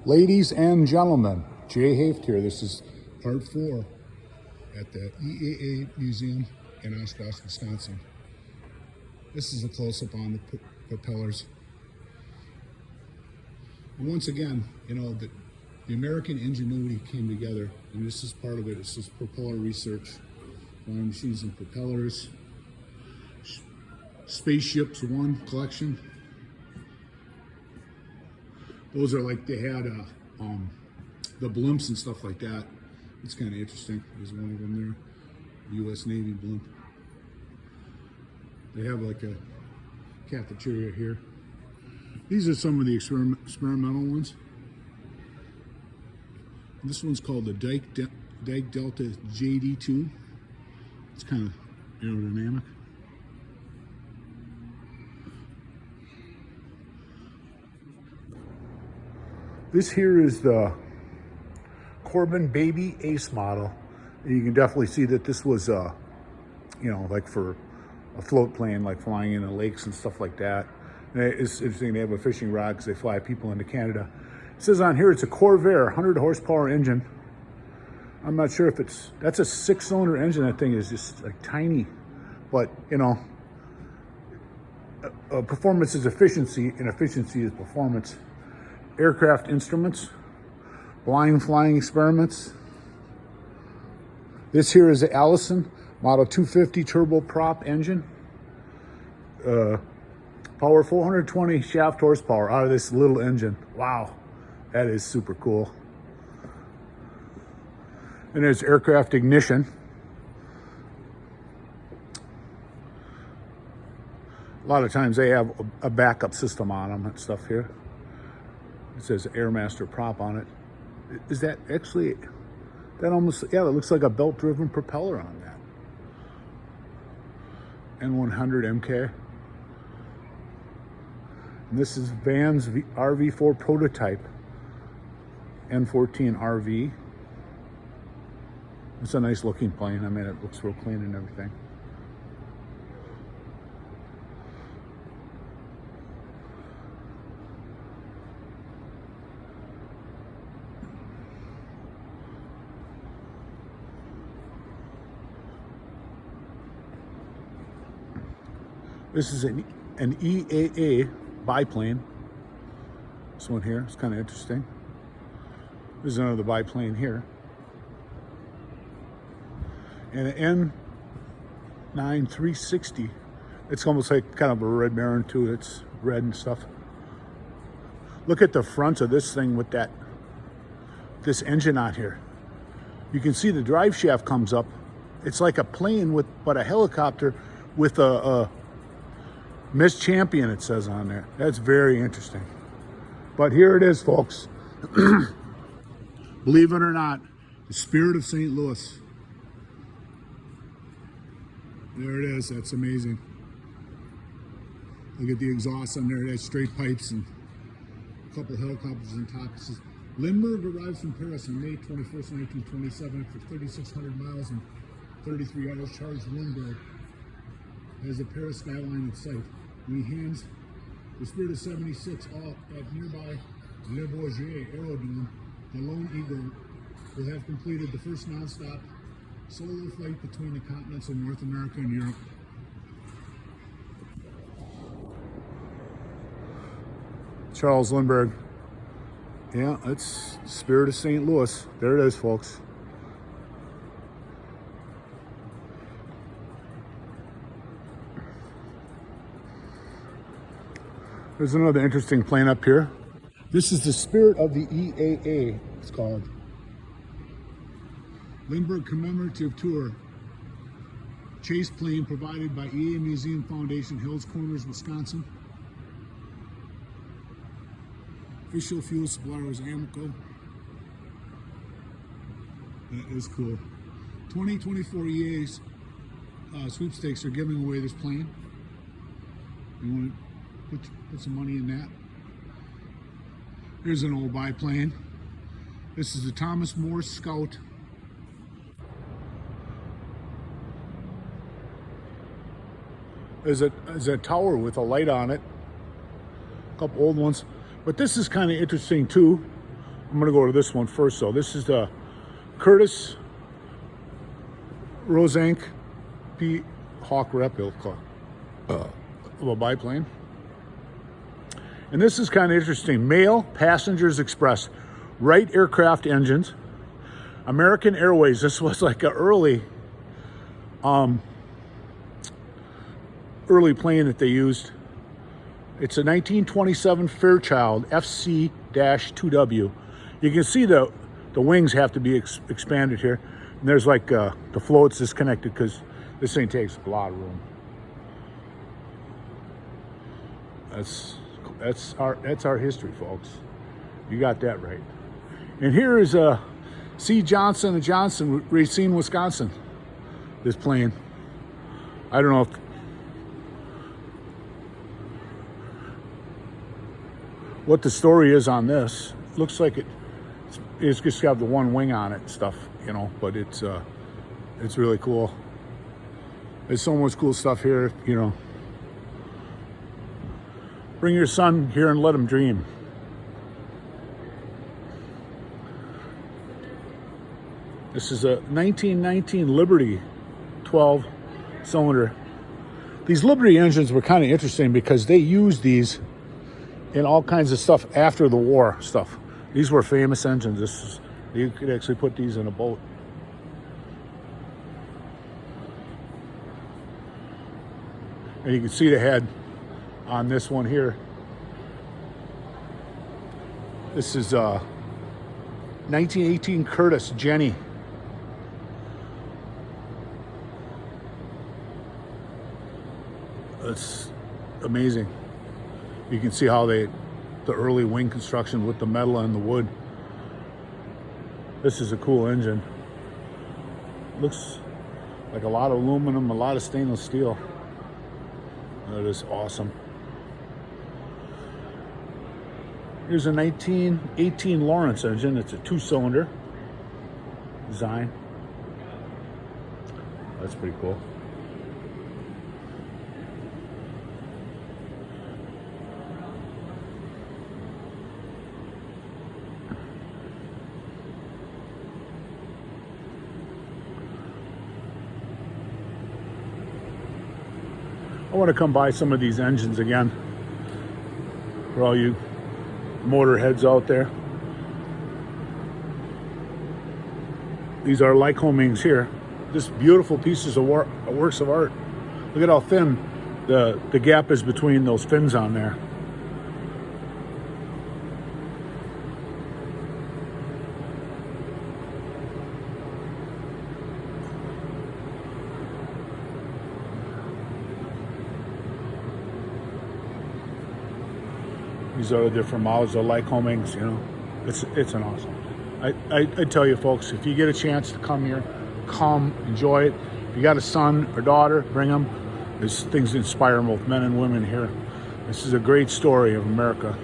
Ladies and gentlemen, Jay Haft here. This is part 4 at the EAA Museum in Oshkosh, Wisconsin. This is a close-up on the propellers. And once again, you know, the American ingenuity came together, and this is part of it. This is propeller research, flying machines and propellers, Spaceships 1 collection. Those are like, they had the blimps and stuff like that. It's kind of interesting. There's one of them there, U.S. Navy blimp. They have like a cafeteria here. These are some of the experimental ones. This one's called the Dyke Delta JD2. It's kind of aerodynamic. This here is the Corbin Baby Ace model. You can definitely see that this was, you know, like for a float plane, like flying in the lakes and stuff like that. And it's interesting, they have a fishing rod because they fly people into Canada. It says on here it's a Corvair 100 horsepower engine. I'm not sure if that's a 6-cylinder engine. That thing is just like tiny, but you know, performance is efficiency and efficiency is performance. Aircraft instruments, blind flying experiments. This here is the Allison Model 250 turboprop engine. Power 420 shaft horsepower out of this little engine. Wow, that is super cool. And there's aircraft ignition. A lot of times they have a backup system on them and stuff here. It says Airmaster prop on it. Is that actually, that almost, yeah, it looks like a belt-driven propeller on that. N100 MK. And this is Van's RV4 prototype, N14 RV. It's a nice looking plane. I mean, it looks real clean and everything. This is an EAA biplane. This one here is kind of interesting. There's another biplane here. And an N9 360. It's almost like kind of a Red Baron too. It's red and stuff. Look at the front of this thing with this engine on here. You can see the drive shaft comes up. It's like a plane but a helicopter with a Miss Champion, it says on there. That's very interesting. But here it is, folks. Believe it or not, the Spirit of St. Louis. There it is. That's amazing. Look at the exhaust on there. It has straight pipes and a couple helicopters on top. It says, Lindbergh arrived from Paris on May 21st, 1927 after 3,600 miles and 33 hours. Charles Lindbergh has the Paris skyline in sight. He hands the Spirit of 76 off at nearby Le Bourget Aerodrome. The Lone Eagle will have completed the first non-stop solo flight between the continents of North America and Europe. Charles Lindbergh. Yeah, it's Spirit of St. Louis. There it is, folks. There's another interesting plane up here. This is the Spirit of the EAA, it's called. Lindbergh Commemorative Tour. Chase plane provided by EAA Museum Foundation, Hills Corners, Wisconsin. Official fuel supplier is Amoco. That is cool. 2024 EA's sweepstakes are giving away this plane. You want to put some money in that. Here's an old biplane. This is the Thomas More Scout. There's a tower with a light on it. A couple old ones. But this is kind of interesting too. I'm going to go to this one first. So this is the Curtis Rosank P. Hawk replica of a biplane. And this is kind of interesting. Mail Passengers Express, Wright Aircraft Engines, American Airways. This was like an early plane that they used. It's a 1927 Fairchild FC-2W. You can see the wings have to be expanded here. And there's like the float's disconnected because this thing takes a lot of room. That's our history, folks. You got that right. And here is C. Johnson & Johnson, Racine, Wisconsin. This plane. I don't know if what the story is on this. Looks like it's just got the one wing on it and stuff, you know, but it's really cool. There's so much cool stuff here, you know. Bring your son here and let him dream. This is a 1919 Liberty 12 cylinder. These Liberty engines were kind of interesting because they used these in all kinds of stuff after the war stuff. These were famous engines. You could actually put these in a boat. And you can see the head on this one here. This is 1918 Curtis Jenny. It's amazing. You can see how the early wing construction with the metal and the wood. This is a cool engine. Looks like a lot of aluminum, a lot of stainless steel. That is awesome. Here's a 1918 Lawrence engine. It's a 2-cylinder design. That's pretty cool. I want to come by some of these engines again for all you motor heads out there. These are Lycomings here. Just beautiful pieces of works of art. Look at how thin the gap is between those fins on there. These are the different models of Lycomings, you know. It's an awesome. I tell you folks, if you get a chance to come here, come, enjoy it. If you got a son or daughter, bring them. These things inspire both men and women here. This is a great story of America.